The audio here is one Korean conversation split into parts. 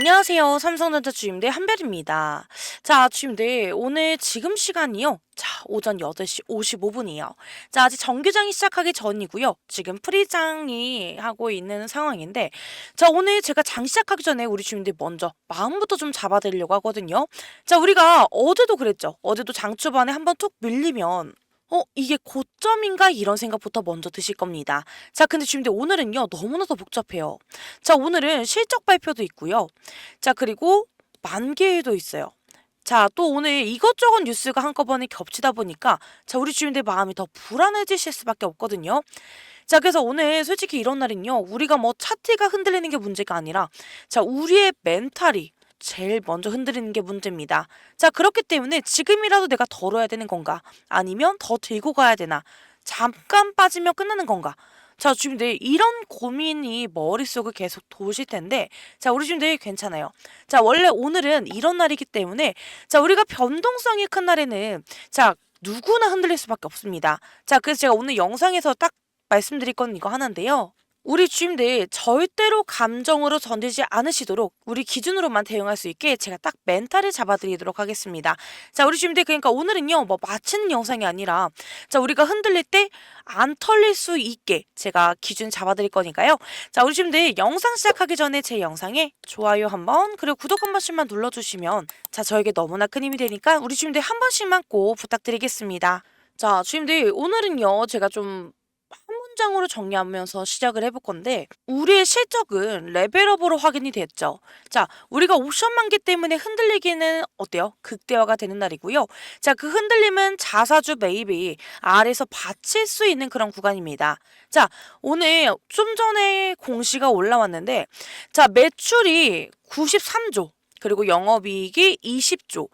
안녕하세요. 삼성전자 주임대 한별입니다. 자, 주임대 오늘 지금 시간이요. 자, 오전 8시 55분이에요. 자, 아직 정규장이 시작하기 전이고요. 지금 프리장이 하고 있는 상황인데, 자, 오늘 제가 장 시작하기 전에 우리 주임들 먼저 마음부터 좀 잡아드리려고 하거든요. 자, 우리가 어제도 그랬죠. 어제도 장 초반에 한번 툭 밀리면 이게 고점인가? 이런 생각부터 먼저 드실 겁니다. 자, 근데 주임들 오늘은요, 너무나 더 복잡해요. 자, 오늘은 실적 발표도 있고요. 자, 그리고 만기일도 있어요. 자, 또 오늘 이것저것 뉴스가 한꺼번에 겹치다 보니까, 자, 우리 주임들 마음이 더 불안해지실 수밖에 없거든요. 자, 그래서 오늘 솔직히 이런 날은요, 우리가 뭐 차트가 흔들리는 게 문제가 아니라, 자, 우리의 멘탈이 제일 먼저 흔들리는 게 문제입니다. 자, 그렇기 때문에 지금이라도 내가 덜어야 되는 건가? 아니면 더 들고 가야 되나? 잠깐 빠지면 끝나는 건가? 자, 주임들 이런 고민이 머릿속을 계속 도실 텐데, 자, 우리 주임들 괜찮아요. 자, 원래 오늘은 이런 날이기 때문에, 자, 우리가 변동성이 큰 날에는, 자, 누구나 흔들릴 수밖에 없습니다. 자, 그래서 제가 오늘 영상에서 딱 말씀드릴 건 이거 하나인데요. 우리 주임들 절대로 감정으로 전되지 않으시도록 우리 기준으로만 대응할 수 있게 제가 딱 멘탈을 잡아드리도록 하겠습니다. 자, 우리 주임들 그러니까 오늘은요, 뭐 마치는 영상이 아니라 자, 우리가 흔들릴 때 안 털릴 수 있게 제가 기준 잡아드릴 거니까요. 자, 우리 주임들 영상 시작하기 전에 제 영상에 좋아요 한번 그리고 구독 한 번씩만 눌러주시면 자, 저에게 너무나 큰 힘이 되니까 우리 주임들 한 번씩만 꼭 부탁드리겠습니다. 자, 주임들 오늘은요, 제가 좀 한 문장으로 정리하면서 시작을 해볼 건데 우리의 실적은 레벨업으로 확인이 됐죠. 자, 우리가 옵션 만기 때문에 흔들리기는 어때요? 극대화가 되는 날이고요. 자, 그 흔들림은 자사주 매입이 아래에서 받칠 수 있는 그런 구간입니다. 자, 오늘 좀 전에 공시가 올라왔는데 자, 매출이 93조 그리고 영업이익이 20조.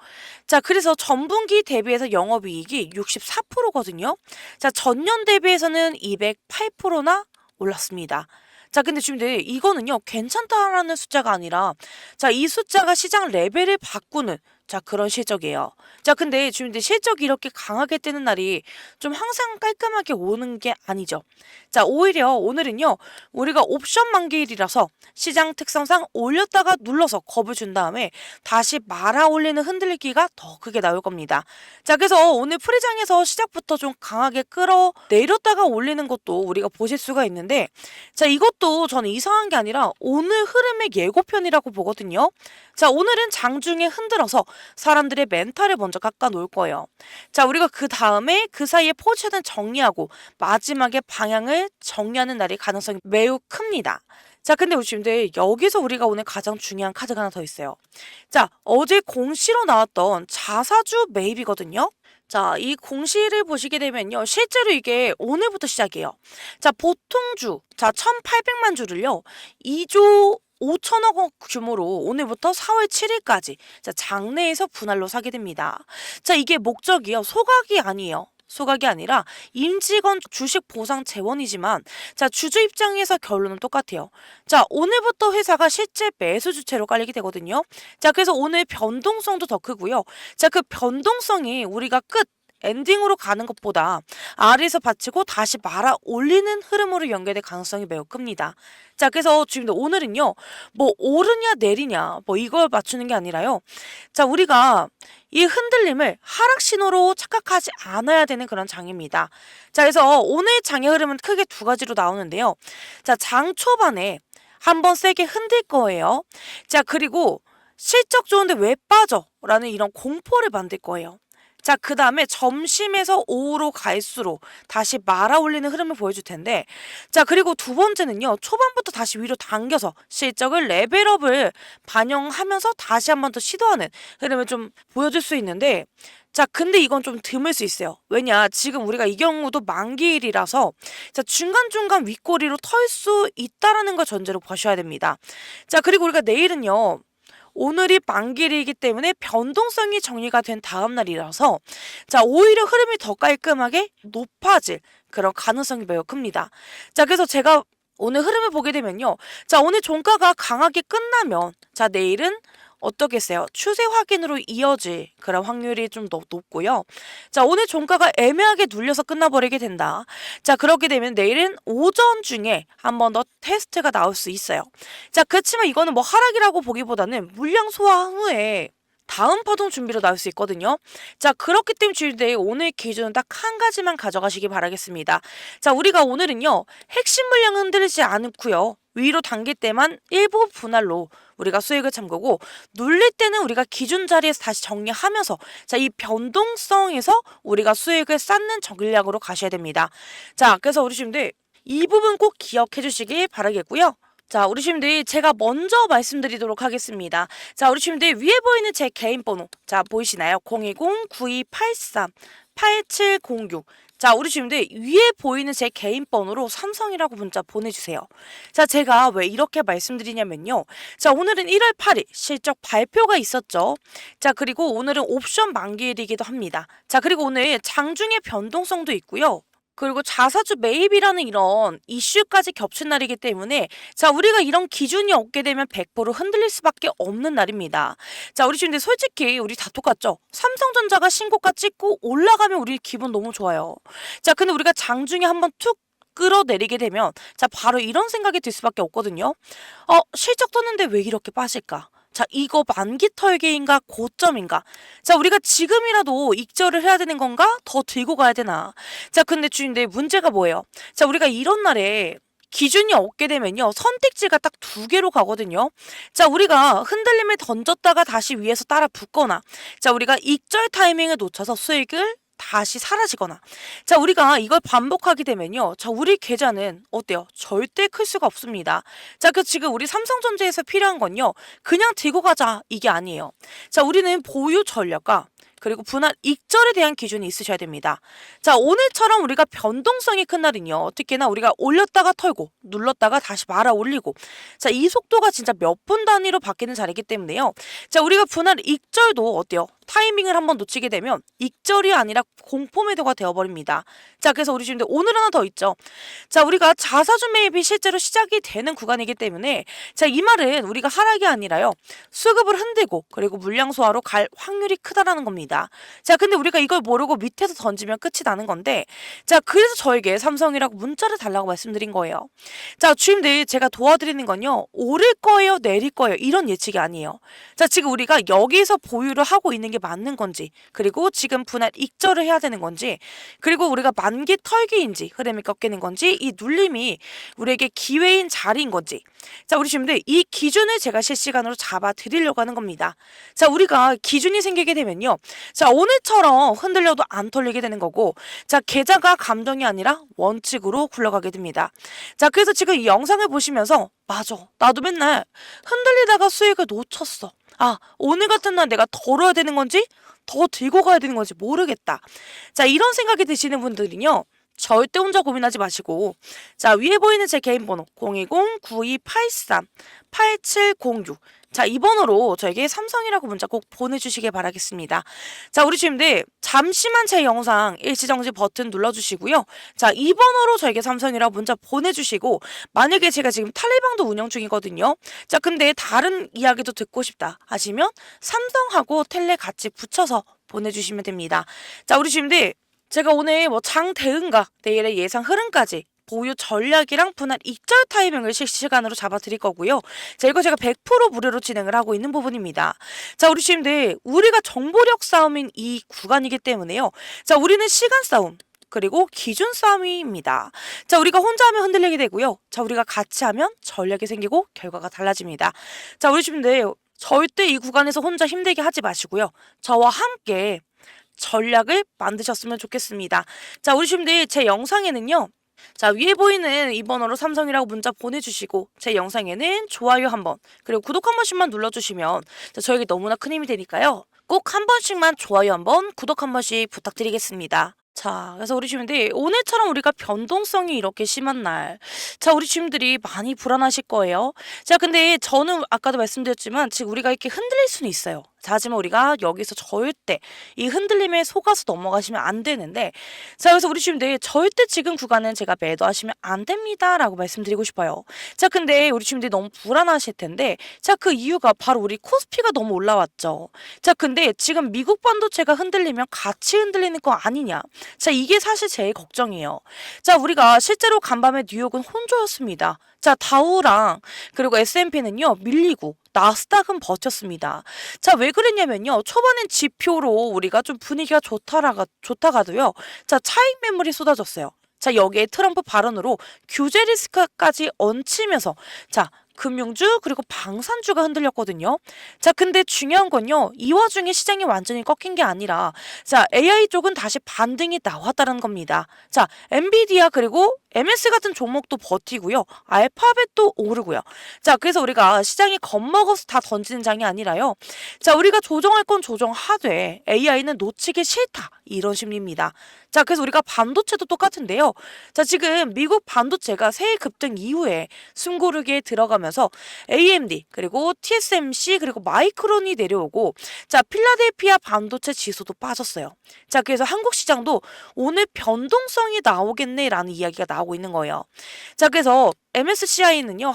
자, 그래서 전분기 대비해서 영업이익이 64%거든요. 자, 전년 대비해서는 208%나 올랐습니다. 자, 근데 주임들 이거는요, 괜찮다라는 숫자가 아니라 자, 이 숫자가 시장 레벨을 바꾸는 자, 그런 실적이에요. 자, 근데 주임들 실적이 이렇게 강하게 뜨는 날이 좀 항상 깔끔하게 오는 게 아니죠. 자, 오히려 오늘은요, 우리가 옵션 만기일이라서 시장 특성상 올렸다가 눌러서 겁을 준 다음에 다시 말아 올리는 흔들리기가 더 크게 나올 겁니다. 자, 그래서 오늘 프리장에서 시작부터 좀 강하게 끌어 내렸다가 올리는 것도 우리가 보실 수가 있는데 자, 이것도 저는 이상한 게 아니라 오늘 흐름의 예고편이라고 보거든요. 자, 오늘은 장중에 흔들어서 사람들의 멘탈을 먼저 깎아 놓을 거예요. 자, 우리가 그 다음에 그 사이에 포지션을 정리하고 마지막에 방향을 정리하는 날이 가능성이 매우 큽니다. 자, 근데 보시면 여기서 우리가 오늘 가장 중요한 카드가 하나 더 있어요. 자, 어제 공시로 나왔던 자사주 매입이거든요. 자, 이 공시를 보시게 되면요. 실제로 이게 오늘부터 시작이에요. 자, 보통주, 자, 1,800만 주를요. 2조 5천억 원 규모로 오늘부터 4월 7일까지 자, 장내에서 분할로 사게 됩니다. 자, 이게 목적이요. 소각이 아니에요. 소각이 아니라 임직원 주식 보상 재원이지만 자, 주주 입장에서 결론은 똑같아요. 자, 오늘부터 회사가 실제 매수 주체로 깔리게 되거든요. 자, 그래서 오늘 변동성도 더 크고요. 자, 그 변동성이 우리가 엔딩으로 가는 것보다 아래에서 받치고 다시 말아 올리는 흐름으로 연결될 가능성이 매우 큽니다. 자, 그래서 지금 오늘은요, 뭐 오르냐 내리냐 뭐 이걸 맞추는 게 아니라요. 자, 우리가 이 흔들림을 하락 신호로 착각하지 않아야 되는 그런 장입니다. 자, 그래서 오늘 장의 흐름은 크게 두 가지로 나오는데요. 자, 장 초반에 한번 세게 흔들 거예요. 자, 그리고 실적 좋은데 왜 빠져? 라는 이런 공포를 만들 거예요. 자, 그 다음에 점심에서 오후로 갈수록 다시 말아 올리는 흐름을 보여줄 텐데 자, 그리고 두 번째는요. 초반부터 다시 위로 당겨서 실적을 레벨업을 반영하면서 다시 한 번 더 시도하는 흐름을 좀 보여줄 수 있는데 자, 근데 이건 좀 드물 수 있어요. 왜냐, 지금 우리가 이 경우도 만기일이라서 자, 중간중간 윗꼬리로 털 수 있다라는 걸 전제로 보셔야 됩니다. 자, 그리고 우리가 내일은요. 오늘이 만기일이기 때문에 변동성이 정리가 된 다음 날이라서 자, 오히려 흐름이 더 깔끔하게 높아질 그런 가능성이 매우 큽니다. 자, 그래서 제가 오늘 흐름을 보게 되면요. 자, 오늘 종가가 강하게 끝나면 자, 내일은 어떻겠어요? 추세 확인으로 이어질 그런 확률이 좀 더 높고요. 자, 오늘 종가가 애매하게 눌려서 끝나버리게 된다. 자, 그렇게 되면 내일은 오전 중에 한 번 더 테스트가 나올 수 있어요. 자, 그렇지만 이거는 뭐 하락이라고 보기보다는 물량 소화 후에 다음 파동 준비로 나올 수 있거든요. 자, 그렇기 때문에 주일대에 오늘 기준은 딱 한 가지만 가져가시기 바라겠습니다. 자, 우리가 오늘은요, 핵심 물량은 흔들리지 않고요. 위로 당길 때만 일부 분할로 우리가 수익을 참고고, 눌릴 때는 우리가 기준 자리에서 다시 정리하면서, 자, 이 변동성에서 우리가 수익을 쌓는 전략으로 가셔야 됩니다. 자, 그래서 우리 주님들 이 부분 꼭 기억해 주시길 바라겠고요. 자, 우리 주님들 제가 먼저 말씀드리도록 하겠습니다. 자, 우리 주님들 위에 보이는 제 개인 번호, 자, 보이시나요? 010-9283-8706. 자, 우리 주님들 위에 보이는 제 개인 번호로 삼성이라고 문자 보내주세요. 자, 제가 왜 이렇게 말씀드리냐면요. 자, 오늘은 1월 8일 실적 발표가 있었죠. 자, 그리고 오늘은 옵션 만기일이기도 합니다. 자, 그리고 오늘 장중의 변동성도 있고요. 그리고 자사주 매입이라는 이런 이슈까지 겹친 날이기 때문에, 자, 우리가 이런 기준이 없게 되면 100% 흔들릴 수밖에 없는 날입니다. 자, 우리 지금 근데 솔직히 우리 다 똑같죠? 삼성전자가 신고가 찍고 올라가면 우리 기분 너무 좋아요. 자, 근데 우리가 장중에 한번 툭 끌어내리게 되면, 자, 바로 이런 생각이 들 수밖에 없거든요. 실적 떴는데 왜 이렇게 빠질까? 자, 이거 만기 털기인가 고점인가? 자, 우리가 지금이라도 익절을 해야 되는 건가? 더 들고 가야 되나? 자, 근데 주인데 문제가 뭐예요? 자, 우리가 이런 날에 기준이 없게 되면요, 선택지가 딱 두 개로 가거든요. 자, 우리가 흔들림을 던졌다가 다시 위에서 따라 붙거나, 자, 우리가 익절 타이밍을 놓쳐서 수익을 다시 사라지거나, 자, 우리가 이걸 반복하게 되면요, 자, 우리 계좌는 어때요? 절대 클 수가 없습니다. 자, 그 지금 우리 삼성전자에서 필요한 건요, 그냥 들고 가자 이게 아니에요. 자, 우리는 보유 전략과 그리고 분할 익절에 대한 기준이 있으셔야 됩니다. 자, 오늘처럼 우리가 변동성이 큰 날은요, 특히나 우리가 올렸다가 털고 눌렀다가 다시 말아 올리고, 자, 이 속도가 진짜 몇 분 단위로 바뀌는 자리이기 때문에요. 자, 우리가 분할 익절도 어때요? 타이밍을 한번 놓치게 되면 익절이 아니라 공포 매도가 되어버립니다. 자, 그래서 우리 지금 오늘 하나 더 있죠. 자, 우리가 자사주 매입이 실제로 시작이 되는 구간이기 때문에, 자, 이 말은 우리가 하락이 아니라요, 수급을 흔들고 그리고 물량 소화로 갈 확률이 크다라는 겁니다. 자, 근데 우리가 이걸 모르고 밑에서 던지면 끝이 나는 건데, 자, 그래서 저에게 삼성이라고 문자를 달라고 말씀드린 거예요. 자, 주임들 제가 도와드리는 건요, 오를 거예요, 내릴 거예요, 이런 예측이 아니에요. 자, 지금 우리가 여기서 보유를 하고 있는 게 맞는 건지, 그리고 지금 분할 익절을 해야 되는 건지, 그리고 우리가 만기 털기인지 흐름이 꺾이는 건지, 이 눌림이 우리에게 기회인 자리인 건지, 자, 우리 주임들 이 기준을 제가 실시간으로 잡아 드리려고 하는 겁니다. 자, 우리가 기준이 생기게 되면요, 자, 오늘처럼 흔들려도 안 털리게 되는 거고, 자, 계좌가 감정이 아니라 원칙으로 굴러가게 됩니다. 자, 그래서 지금 이 영상을 보시면서, 맞아, 나도 맨날 흔들리다가 수익을 놓쳤어. 오늘 같은 날 내가 덜어야 되는 건지 더 들고 가야 되는 건지 모르겠다. 자, 이런 생각이 드시는 분들은요, 절대 혼자 고민하지 마시고, 자, 위에 보이는 제 개인 번호 010-9283-8706. 자, 이 번호로 저에게 삼성이라고 문자 꼭 보내주시길 바라겠습니다. 자, 우리 주님들 잠시만 제 영상 일시정지 버튼 눌러주시고요. 자, 이 번호로 저에게 삼성이라고 문자 보내주시고, 만약에 제가 지금 탈레방도 운영 중이거든요. 자, 근데 다른 이야기도 듣고 싶다 하시면 삼성하고 텔레 같이 붙여서 보내주시면 됩니다. 자, 우리 주님들 제가 오늘 뭐 장 대응과 내일의 예상 흐름까지 보유 전략이랑 분할 익절 타이밍을 실시간으로 잡아드릴 거고요. 자, 이거 제가 100% 무료로 진행을 하고 있는 부분입니다. 자, 우리 주님들 우리가 정보력 싸움인 이 구간이기 때문에요. 자, 우리는 시간 싸움 그리고 기준 싸움입니다. 자, 우리가 혼자 하면 흔들리게 되고요. 자, 우리가 같이 하면 전략이 생기고 결과가 달라집니다. 자, 우리 주님들 절대 이 구간에서 혼자 힘들게 하지 마시고요. 저와 함께 전략을 만드셨으면 좋겠습니다. 자, 우리 주님들 제 영상에는요, 자, 위에 보이는 이 번호로 삼성이라고 문자 보내주시고, 제 영상에는 좋아요 한번 그리고 구독 한 번씩만 눌러주시면 저에게 너무나 큰 힘이 되니까요, 꼭 한 번씩만 좋아요 한번 구독 한 번씩 부탁드리겠습니다. 자, 그래서 우리 주민들 오늘처럼 우리가 변동성이 이렇게 심한 날, 자, 우리 주민들이 많이 불안하실 거예요. 자, 근데 저는 아까도 말씀드렸지만 지금 우리가 이렇게 흔들릴 수는 있어요. 자, 하지만 우리가 여기서 절대 이 흔들림에 속아서 넘어가시면 안 되는데, 자, 그래서 우리 주임들 절대 지금 구간은 제가 매도하시면 안 됩니다라고 말씀드리고 싶어요. 자, 근데 우리 주임들이 너무 불안하실 텐데, 자, 그 이유가 바로 우리 코스피가 너무 올라왔죠. 자, 근데 지금 미국 반도체가 흔들리면 같이 흔들리는 거 아니냐? 자, 이게 사실 제일 걱정이에요. 자, 우리가 실제로 간밤에 뉴욕은 혼조였습니다. 자, 다우랑 그리고 S&P는요 밀리고 나스닥은 버텼습니다. 자, 왜 그랬냐면요. 초반엔 지표로 우리가 좀 분위기가 좋다가도요. 자, 차익 매물이 쏟아졌어요. 자, 여기에 트럼프 발언으로 규제 리스크까지 얹히면서 자, 금융주 그리고 방산주가 흔들렸거든요. 자, 근데 중요한 건요. 이 와중에 시장이 완전히 꺾인 게 아니라 자, AI 쪽은 다시 반등이 나왔다는 겁니다. 자, 엔비디아 그리고 MS 같은 종목도 버티고요. 알파벳도 오르고요. 자, 그래서 우리가 시장이 겁먹어서 다 던지는 장이 아니라요. 자, 우리가 조정할 건 조정하되 AI는 놓치기 싫다. 이런 심리입니다. 자, 그래서 우리가 반도체도 똑같은데요. 자, 지금 미국 반도체가 새해 급등 이후에 숨고르기에 들어가면서 AMD 그리고 TSMC 그리고 마이크론이 내려오고 자, 필라델피아 반도체 지수도 빠졌어요. 자, 그래서 한국 시장도 오늘 변동성이 나오겠네라는 이야기가 나오고 있는 거예요. 자, 그래서 MSCI는요,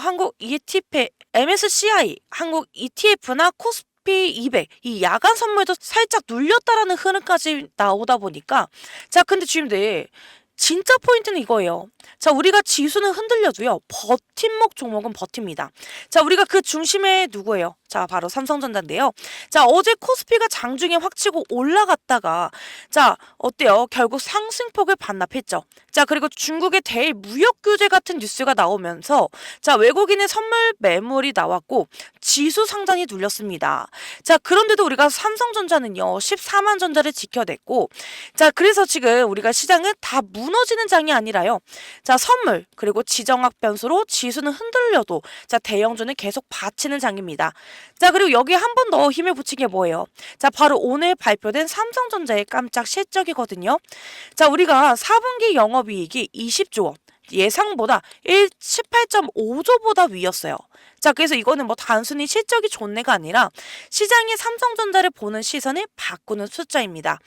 MSCI, 한국 ETF나 코스피 200, 이 야간 선물도 살짝 눌렸다라는 흐름까지 나오다 보니까 자, 근데 주임들 진짜 포인트는 이거예요. 자, 우리가 지수는 흔들려도요. 버팀목 종목은 버팁니다. 자, 우리가 그 중심에 누구예요? 자, 바로 삼성전자인데요. 자, 어제 코스피가 장중에 확 치고 올라갔다가 자, 어때요? 결국 상승폭을 반납했죠. 자, 그리고 중국의 대무역 규제 같은 뉴스가 나오면서 자, 외국인의 선물 매물이 나왔고 지수 상단이 눌렸습니다. 자, 그런데도 우리가 삼성전자는요. 14만 전자를 지켜냈고 자, 그래서 지금 우리가 시장은 다 무너지는 장이 아니라요. 자, 선물 그리고 지정학 변수로 지수는 흔들려도 자, 대형주는 계속 받치는 장입니다. 자, 그리고 여기에 한 번 더 힘을 붙인 게 뭐예요? 자, 바로 오늘 발표된 삼성전자의 깜짝 실적이거든요. 자, 우리가 4분기 영업이익이 20조 원, 예상보다 18.5조보다 위였어요. 자, 그래서 이거는 뭐 단순히 실적이 좋네가 아니라 시장이 삼성전자를 보는 시선을 바꾸는 숫자입니다.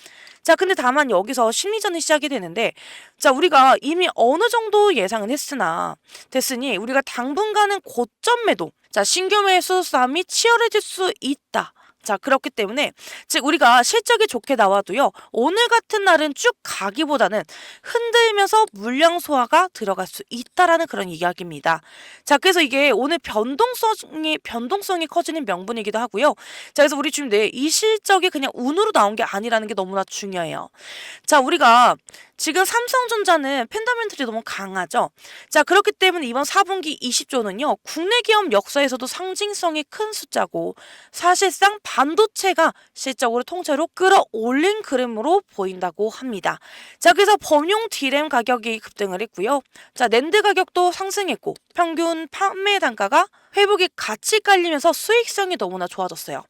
자, 근데 다만 여기서 심리전이 시작이 되는데 자, 우리가 이미 어느 정도 예상은 됐으니 우리가 당분간은 고점 매도 자, 신규 매수 싸움이 치열해질 수 있다. 자, 그렇기 때문에 즉 우리가 실적이 좋게 나와도요. 오늘 같은 날은 쭉 가기보다는 흔들면서 물량 소화가 들어갈 수 있다라는 그런 이야기입니다. 자, 그래서 이게 오늘 변동성이 커지는 명분이기도 하고요. 자, 그래서 우리 주임들 이 실적이 그냥 운으로 나온 게 아니라는 게 너무나 중요해요. 자, 우리가 지금 삼성전자는 펜더멘털이 너무 강하죠. 자, 그렇기 때문에 이번 4분기 20조는요. 국내 기업 역사에서도 상징성이 큰 숫자고 사실상 반도체가 실적으로 통째로 끌어올린 그림으로 보인다고 합니다. 자, 그래서 범용 D램 가격이 급등을 했고요. 자, 낸드 가격도 상승했고 평균 판매 단가가 회복이 같이 깔리면서 수익성이 너무나 좋아졌어요.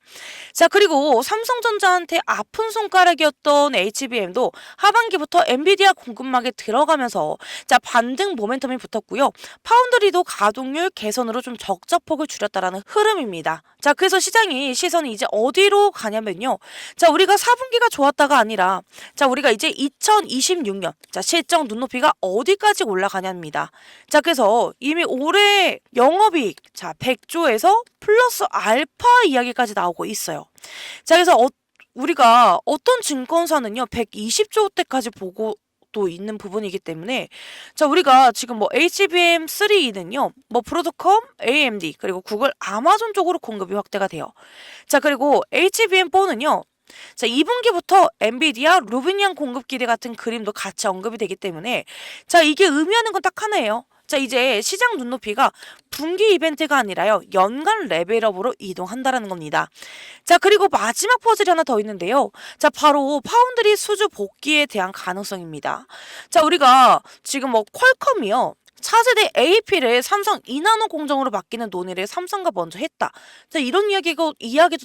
자, 그리고 삼성전자한테 아픈 손가락이었던 HBM도 하반기부터 엔비디아 공급망에 들어가면서 자, 반등 모멘텀이 붙었고요. 파운드리도 가동률 개선으로 좀 적자폭을 줄였다라는 흐름입니다. 자, 그래서 시장이 시선이 이제 어디로 가냐면요. 자, 우리가 4분기가 좋았다가 아니라 자, 우리가 이제 2026년 자, 실적 눈높이가 어디까지 올라가냐입니다. 자, 그래서 이미 올해 영업이익 자, 100조에서 플러스 알파 이야기까지 나오고 있어요. 자, 그래서 우리가 어떤 증권사는요 120조 대까지 보고 또 있는 부분이기 때문에 자, 우리가 지금 뭐 HBM3E는요 뭐 브로드컴, AMD 그리고 구글, 아마존 쪽으로 공급이 확대가 돼요. 자, 그리고 HBM4는요 자, 2분기부터 엔비디아, 루비니안 공급 기대 같은 그림도 같이 언급이 되기 때문에 자, 이게 의미하는 건 딱 하나예요. 자, 이제 시장 눈높이가 분기 이벤트가 아니라요. 연간 레벨업으로 이동한다라는 겁니다. 자, 그리고 마지막 퍼즐이 하나 더 있는데요. 자, 바로 파운드리 수주 복귀에 대한 가능성입니다. 자, 우리가 지금 뭐 퀄컴이요. 차세대 AP를 삼성 이나노 공정으로 맡기는 논의를 삼성과 먼저 했다. 자, 이런 이야기도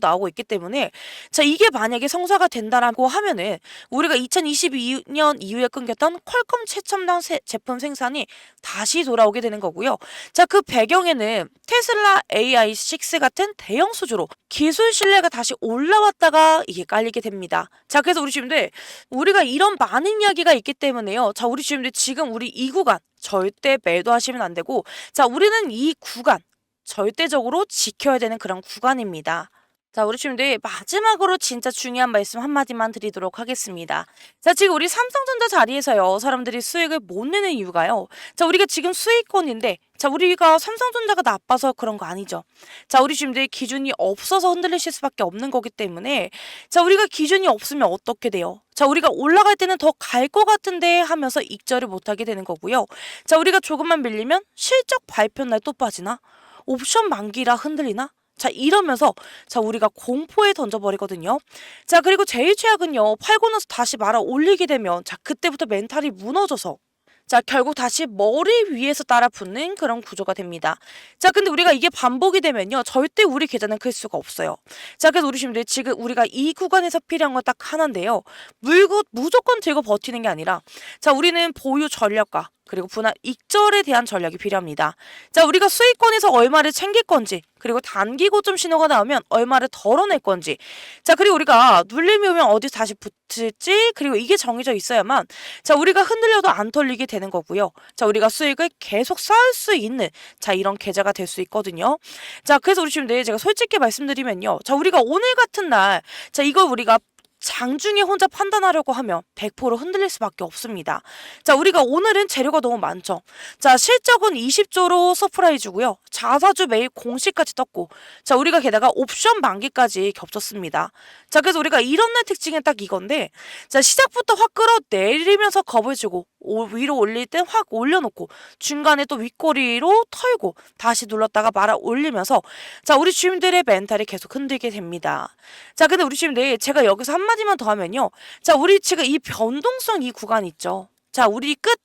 나오고 있기 때문에 자, 이게 만약에 성사가 된다라고 하면은 우리가 2022년 이후에 끊겼던 퀄컴 최첨단 제품 생산이 다시 돌아오게 되는 거고요. 자, 그 배경에는 테슬라 AI6 같은 대형 수주로 기술 신뢰가 다시 올라왔다가 이게 깔리게 됩니다. 자, 그래서 우리 주임들 우리가 이런 많은 이야기가 있기 때문에요. 자, 우리 주임들 지금 우리 이 구간 절대 매도하시면 안 되고, 자, 우리는 이 구간 절대적으로 지켜야 되는 그런 구간입니다. 자, 우리 친구들 마지막으로 진짜 중요한 말씀 한마디만 드리도록 하겠습니다. 자, 지금 우리 삼성전자 자리에서요, 사람들이 수익을 못 내는 이유가요. 자, 우리가 지금 수익권인데, 자, 우리가 삼성전자가 나빠서 그런 거 아니죠. 자, 우리 친구들 기준이 없어서 흔들리실 수밖에 없는 거기 때문에, 자, 우리가 기준이 없으면 어떻게 돼요? 자, 우리가 올라갈 때는 더 갈 것 같은데 하면서 익절을 못하게 되는 거고요. 자, 우리가 조금만 밀리면 실적 발표 날 또 빠지나? 옵션 만기라 흔들리나? 자, 이러면서 자, 우리가 공포에 던져버리거든요. 자, 그리고 제일 최악은요, 팔고 나서 다시 말아 올리게 되면 자, 그때부터 멘탈이 무너져서 자, 결국 다시 머리 위에서 따라 붙는 그런 구조가 됩니다. 자, 근데 우리가 이게 반복이 되면요, 절대 우리 계좌는 클 수가 없어요. 자, 그래서 우리 친구들 지금 우리가 이 구간에서 필요한 건 딱 하나인데요. 무조건 들고 버티는 게 아니라 자, 우리는 보유 전략과 그리고 분할 익절에 대한 전략이 필요합니다. 자, 우리가 수익권에서 얼마를 챙길 건지, 그리고 단기 고점 신호가 나오면 얼마를 덜어낼 건지, 자, 그리고 우리가 눌림이 오면 어디 다시 붙을지, 그리고 이게 정해져 있어야만 자, 우리가 흔들려도 안 털리게 되는 거고요. 자, 우리가 수익을 계속 쌓을 수 있는 자, 이런 계좌가 될 수 있거든요. 자, 그래서 우리 친구들 제가 솔직히 말씀드리면요, 자, 우리가 오늘 같은 날 자, 이걸 우리가 장중에 혼자 판단하려고 하면 100% 흔들릴 수밖에 없습니다. 자, 우리가 오늘은 재료가 너무 많죠. 자, 실적은 20조로 서프라이즈고요. 자사주 매일 공시까지 떴고, 자, 우리가 게다가 옵션 만기까지 겹쳤습니다. 자, 그래서 우리가 이런 날 특징은 딱 이건데, 자, 시작부터 확 끌어내리면서 겁을 주고, 위로 올릴 땐 확 올려놓고, 중간에 또 윗꼬리로 털고, 다시 눌렀다가 말아 올리면서, 자, 우리 주임들의 멘탈이 계속 흔들게 됩니다. 자, 근데 우리 주임들 제가 여기서 한마디만 더 하면요. 자, 우리 지금 이 변동성 이 구간 있죠. 자, 우리 끝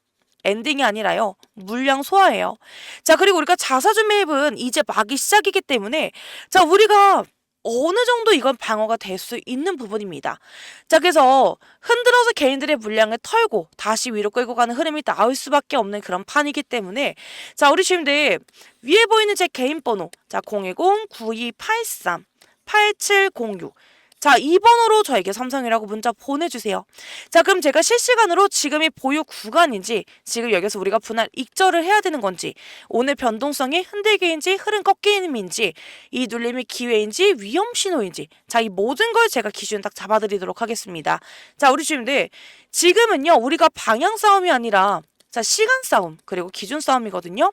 엔딩이 아니라요. 물량 소화예요. 자, 그리고 우리가 자사주 매입은 이제 막이 시작이기 때문에 자, 우리가 어느 정도 이건 방어가 될 수 있는 부분입니다. 자, 그래서 흔들어서 개인들의 물량을 털고 다시 위로 끌고 가는 흐름이 나올 수밖에 없는 그런 판이기 때문에 자, 우리 지금들 위에 보이는 제 개인 번호 자, 010-9283-8706 자, 이 번호로 저에게 삼성이라고 문자 보내주세요. 자, 그럼 제가 실시간으로 지금이 보유 구간인지, 지금 여기서 우리가 분할 익절을 해야 되는 건지, 오늘 변동성이 흔들기인지 흐름 꺾임인지, 이 눌림이 기회인지 위험 신호인지, 자, 이 모든 걸 제가 기준 딱 잡아드리도록 하겠습니다. 자, 우리 주님들 지금은요, 우리가 방향 싸움이 아니라 자, 시간 싸움 그리고 기준 싸움이거든요.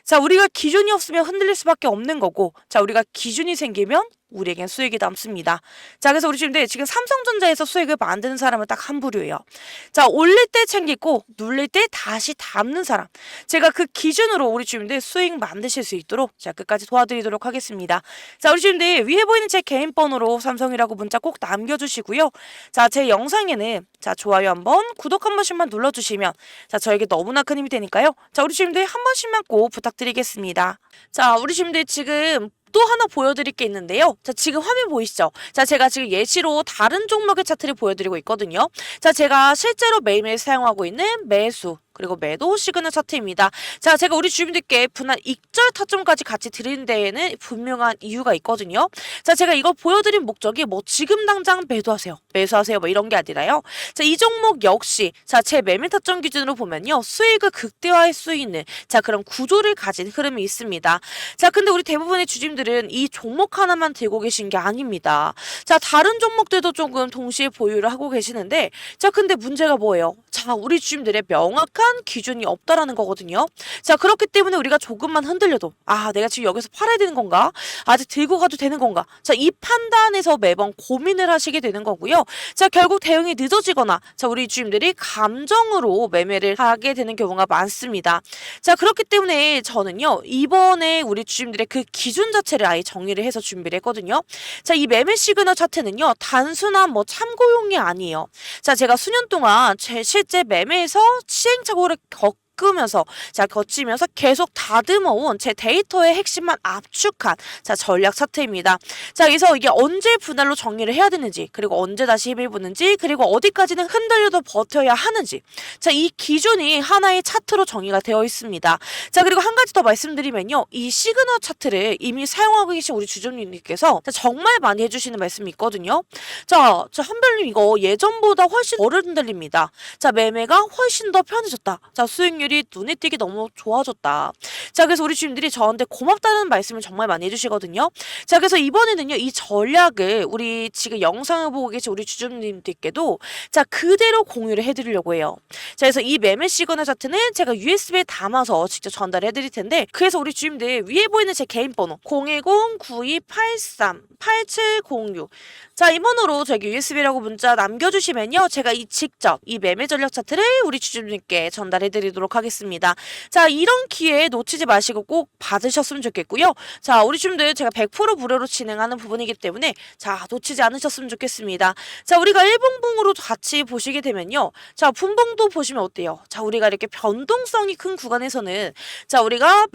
자, 우리가 기준이 없으면 흔들릴 수밖에 없는 거고, 자, 우리가 기준이 생기면 우리에겐 수익이 남습니다. 자, 그래서 우리 지금 삼성전자에서 수익을 만드는 사람은 딱 한 부류예요. 자, 올릴 때 챙기고 눌릴 때 다시 담는 사람. 제가 그 기준으로 우리 주임들 수익 만드실 수 있도록 제가 끝까지 도와드리도록 하겠습니다. 자, 우리 주임들 위에 보이는 제 개인 번호로 삼성이라고 문자 꼭 남겨주시고요. 자, 제 영상에는 자, 좋아요 한번, 구독 한 번씩만 눌러주시면 자, 저에게 너무나 큰 힘이 되니까요. 자, 우리 주임들 한 번씩만 꼭 부탁드리겠습니다. 자, 우리 주임들 지금 또 하나 보여드릴 게 있는데요. 자, 지금 화면 보이시죠? 자, 제가 지금 예시로 다른 종목의 차트를 보여드리고 있거든요. 자, 제가 실제로 매일매일 사용하고 있는 매수 그리고 매도 시그널 차트입니다. 자, 제가 우리 주민들께 분할 익절 타점까지 같이 드리는 데에는 분명한 이유가 있거든요. 자, 제가 이걸 보여드린 목적이 뭐 지금 당장 매도하세요, 매수하세요 뭐 이런 게 아니라요. 자, 이 종목 역시 자, 제 매매 타점 기준으로 보면요, 수익을 극대화할 수 있는 자, 그런 구조를 가진 흐름이 있습니다. 자, 근데 우리 대부분의 주주님들은 이 종목 하나만 들고 계신 게 아닙니다. 자, 다른 종목들도 조금 동시에 보유를 하고 계시는데 자, 근데 문제가 뭐예요? 자, 우리 주주님들의 명확한 기준이 없다라는 거거든요. 자, 그렇기 때문에 우리가 조금만 흔들려도 아, 내가 지금 여기서 팔아야 되는 건가? 아직 들고 가도 되는 건가? 자, 이 판단에서 매번 고민을 하시게 되는 거고요. 자, 결국 대응이 늦어지거나 자, 우리 주주님들이 감정으로 매매를 하게 되는 경우가 많습니다. 자, 그렇기 때문에 저는요, 이번에 우리 주주님들의 그 기준 자체를 아예 정리를 해서 준비를 했거든요. 자, 이 매매 시그널 차트는요, 단순한 뭐 참고용이 아니에요. 자, 제가 수년 동안 제 실제 매매에서 시행착오를 겪으면서 자 거치면서 계속 다듬어온 제 데이터의 핵심만 압축한 자 전략 차트입니다. 자 그래서 이게 언제 분할로 정리를 해야 되는지 그리고 언제 다시 힘을 보는지 그리고 어디까지는 흔들려도 버텨야 하는지 자 이 기준이 하나의 차트로 정의가 되어 있습니다. 자 그리고 한 가지 더 말씀드리면요. 이 시그널 차트를 이미 사용하고 계신 우리 주주님께서 정말 많이 해주시는 말씀이 있거든요. 자, 한별님 이거 예전보다 훨씬 덜 흔들립니다. 자 매매가 훨씬 더 편해졌다. 자 수익률이 눈에 띄게 너무 좋아졌다. 자 그래서 우리 주님들이 저한테 고맙다는 말씀을 정말 많이 해주시거든요. 자 그래서 이번에는요. 이 전략을 우리 지금 영상을 보고 계신 우리 주주님들께도 자 그대로 공유를 해드리려고 해요. 자 그래서 이 매매 시그널 차트는 제가 USB에 담아서 직접 전달해 드릴 텐데 그래서 우리 주님들 위에 보이는 제 개인 번호 010-9283-8706 자 이 번호로 저기 USB라고 문자 남겨주시면요. 제가 직접 이 매매 전략 차트를 우리 주주님께 전달해 드리도록 하겠습니다. 자 이런 기회 놓치지 마시고 꼭 받으셨으면 좋겠고요. 자 우리 주님들 제가 100% 무료로 진행하는 부분이기 때문에 자 놓치지 않으셨으면 좋겠습니다. 자 우리가 일봉봉으로 같이 보시게 되면요. 자 분봉도 보시면 어때요? 자 우리가 이렇게 변동성이 큰 구간에서는 자 우리가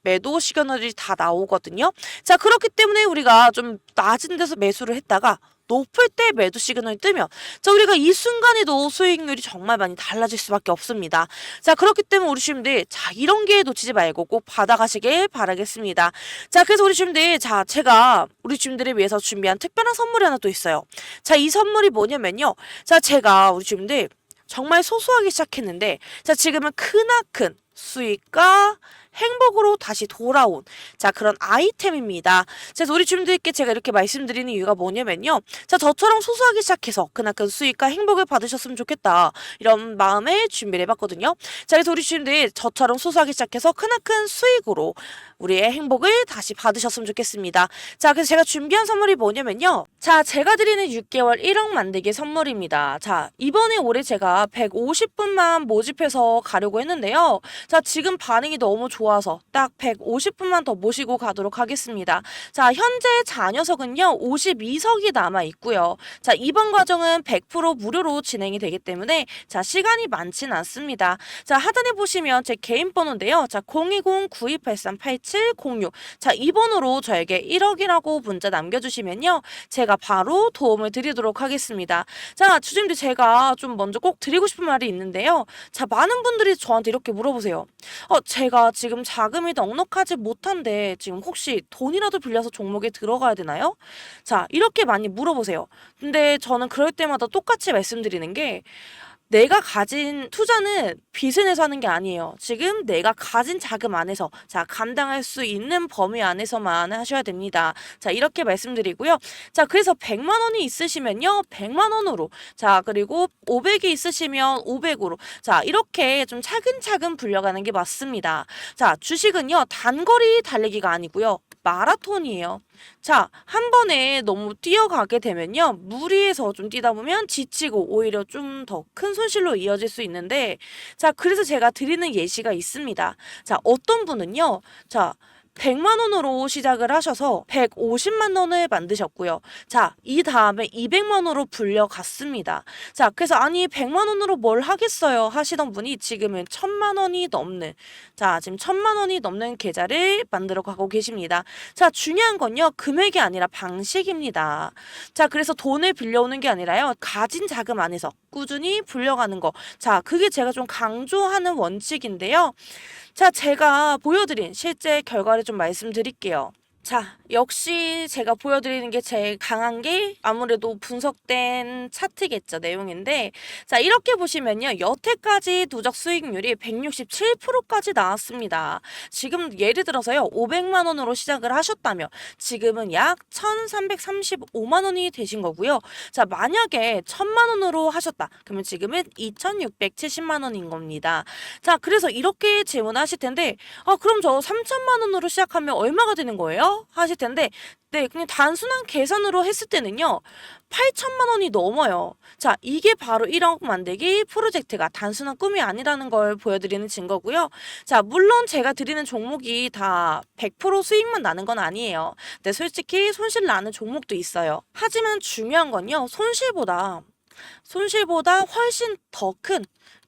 매도 시그널이 다 나오거든요. 자 그렇기 때문에 우리가 좀 낮은 데서 매수를 했다가 높을 때 매도 시그널이 뜨면 자 우리가 이 순간에도 수익률이 정말 많이 달라질 수밖에 없습니다. 자 그렇기 때문에 우리 주님들 자 이런 기회 놓치지 말고 꼭 받아가시길 바라겠습니다. 자 그래서 우리 주님들 자 제가 우리 주님들을 위해서 준비한 특별한 선물이 하나 또 있어요. 자 이 선물이 뭐냐면요. 자 제가 우리 주님들 정말 소소하게 시작했는데 자 지금은 크나큰 수익과 행복으로 다시 돌아온 자 그런 아이템입니다. 그래서 우리 주민들께 제가 이렇게 말씀드리는 이유가 뭐냐면요. 자 저처럼 소소하게 시작해서 그나큰 수익과 행복을 받으셨으면 좋겠다 이런 마음에 준비를 해봤거든요. 자 그래서 우리 주민들 저처럼 소소하게 시작해서 크나큰 수익으로 우리의 행복을 다시 받으셨으면 좋겠습니다. 자 그래서 제가 준비한 선물이 뭐냐면요. 자 제가 드리는 6개월 1억 만들기 선물입니다. 자 이번에 올해 제가 150분만 모집해서 가려고 했는데요. 자 지금 반응이 너무 좋아서 딱 150분만 더 모시고 가도록 하겠습니다. 자 현재 잔여석은요 52석이 남아 있고요. 자 이번 과정은 100% 무료로 진행이 되기 때문에 자 시간이 많진 않습니다. 자 하단에 보시면 제 개인 번호인데요. 자 020-9283-8706 자 이 번호로 저에게 1억이라고 문자 남겨주시면요. 제가 바로 도움을 드리도록 하겠습니다. 자 주주님들 제가 좀 먼저 꼭 드리고 싶은 말이 있는데요. 자 많은 분들이 저한테 이렇게 물어보세요. 제가 지금 자금이 넉넉하지 못한데 지금 혹시 돈이라도 빌려서 종목에 들어가야 되나요? 자 이렇게 많이 물어보세요. 근데 저는 그럴 때마다 똑같이 말씀드리는 게 내가 가진 투자는 빚을 내서 하는 게 아니에요. 지금 내가 가진 자금 안에서 자 감당할 수 있는 범위 안에서만 하셔야 됩니다. 자 이렇게 말씀드리고요. 자 그래서 100만 원이 있으시면요. 100만 원으로 자 그리고 500이 있으시면 500으로 자 이렇게 좀 차근차근 불려가는 게 맞습니다. 자 주식은요. 단거리 달리기가 아니고요. 마라톤이에요. 자, 한 번에 너무 뛰어가게 되면요. 무리해서 좀 뛰다 보면 지치고 오히려 좀 더 큰 손실로 이어질 수 있는데 자, 그래서 제가 드리는 예시가 있습니다. 자, 어떤 분은요. 자, 100만 원으로 시작을 하셔서 150만 원을 만드셨고요. 자, 이 다음에 200만 원으로 불려갔습니다. 자, 그래서 아니 100만 원으로 뭘 하겠어요 하시던 분이 지금은 1000만 원이 넘는 자, 지금 1000만 원이 넘는 계좌를 만들어 가고 계십니다. 자, 중요한 건요. 금액이 아니라 방식입니다. 자, 그래서 돈을 빌려오는 게 아니라요. 가진 자금 안에서 꾸준히 불려가는 거. 자, 그게 제가 좀 강조하는 원칙인데요. 자, 제가 보여드린 실제 결과를 좀 말씀드릴게요. 자, 역시 제가 보여드리는 게 제일 강한 게 아무래도 분석된 차트겠죠, 내용인데 자, 이렇게 보시면요. 여태까지 누적 수익률이 167%까지 나왔습니다. 지금 예를 들어서요. 500만 원으로 시작을 하셨다면 지금은 약 1335만 원이 되신 거고요. 자, 만약에 1000만 원으로 하셨다. 그러면 지금은 2670만 원인 겁니다. 자, 그래서 이렇게 질문하실 텐데 그럼 저 3000만 원으로 시작하면 얼마가 되는 거예요? 하실 텐데 네, 그냥 단순한 계산으로 했을 때는요. 8천만 원이 넘어요. 자, 이게 바로 1억 만들기 프로젝트가 단순한 꿈이 아니라는 걸 보여드리는 증거고요. 자, 물론 제가 드리는 종목이 다 100% 수익만 나는 건 아니에요. 근데 솔직히 손실 나는 종목도 있어요. 하지만 중요한 건요. 손실보다 훨씬 더 큰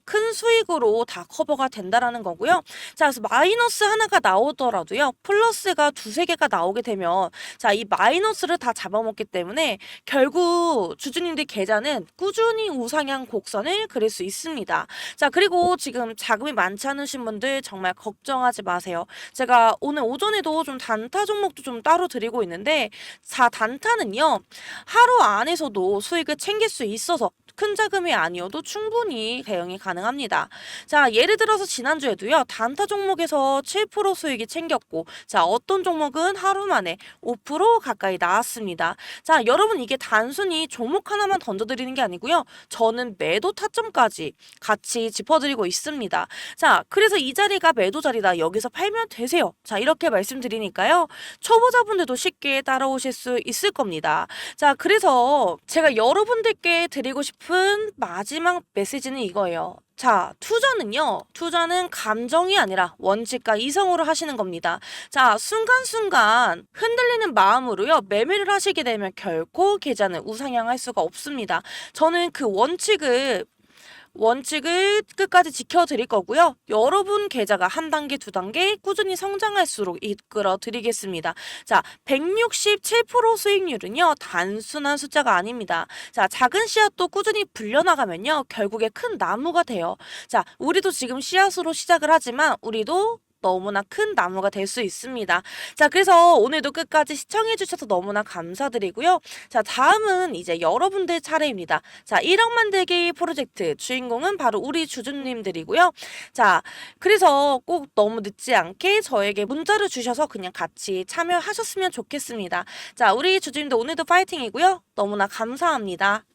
큰 수익으로 다 커버가 된다라는 거고요. 자, 그래서 마이너스 하나가 나오더라도요. 플러스가 두세 개가 나오게 되면 자, 이 마이너스를 다 잡아먹기 때문에 결국 주주님들 계좌는 꾸준히 우상향 곡선을 그릴 수 있습니다. 자, 그리고 지금 자금이 많지 않으신 분들 정말 걱정하지 마세요. 제가 오늘 오전에도 좀 단타 종목도 좀 따로 드리고 있는데, 자, 단타는요, 하루 안에서도 수익을 챙길 수 있어서 큰 자금이 아니어도 충분히 대응이 가능합니다. 자, 예를 들어서 지난주에도요, 단타 종목에서 7% 수익이 챙겼고, 자, 어떤 종목은 하루 만에 5% 가까이 나왔습니다. 자, 여러분 이게 단순히 종목 하나만 던져드리는 게 아니고요. 저는 매도 타점까지 같이 짚어드리고 있습니다. 자, 그래서 이 자리가 매도 자리다. 여기서 팔면 되세요. 자, 이렇게 말씀드리니까요. 초보자분들도 쉽게 따라오실 수 있을 겁니다. 자, 그래서 제가 여러분들께 드리고 싶은 마지막 메시지는 이거예요. 자, 투자는 감정이 아니라 원칙과 이성으로 하시는 겁니다. 자, 순간순간 흔들리는 마음으로요, 매매를 하시게 되면 결코 계좌는 우상향할 수가 없습니다. 저는 그 원칙을 끝까지 지켜드릴 거고요. 여러분 계좌가 한 단계, 두 단계 꾸준히 성장할수록 이끌어 드리겠습니다. 자, 167% 수익률은요, 단순한 숫자가 아닙니다. 자, 작은 씨앗도 꾸준히 불려나가면요, 결국에 큰 나무가 돼요. 자, 우리도 지금 씨앗으로 시작을 하지만 우리도 너무나 큰 나무가 될 수 있습니다. 자, 그래서 오늘도 끝까지 시청해주셔서 너무나 감사드리고요. 자, 다음은 이제 여러분들 차례입니다. 자, 1억 만들기 프로젝트 주인공은 바로 우리 주주님들이고요. 자, 그래서 꼭 너무 늦지 않게 저에게 문자를 주셔서 그냥 같이 참여하셨으면 좋겠습니다. 자, 우리 주주님들 오늘도 파이팅이고요. 너무나 감사합니다.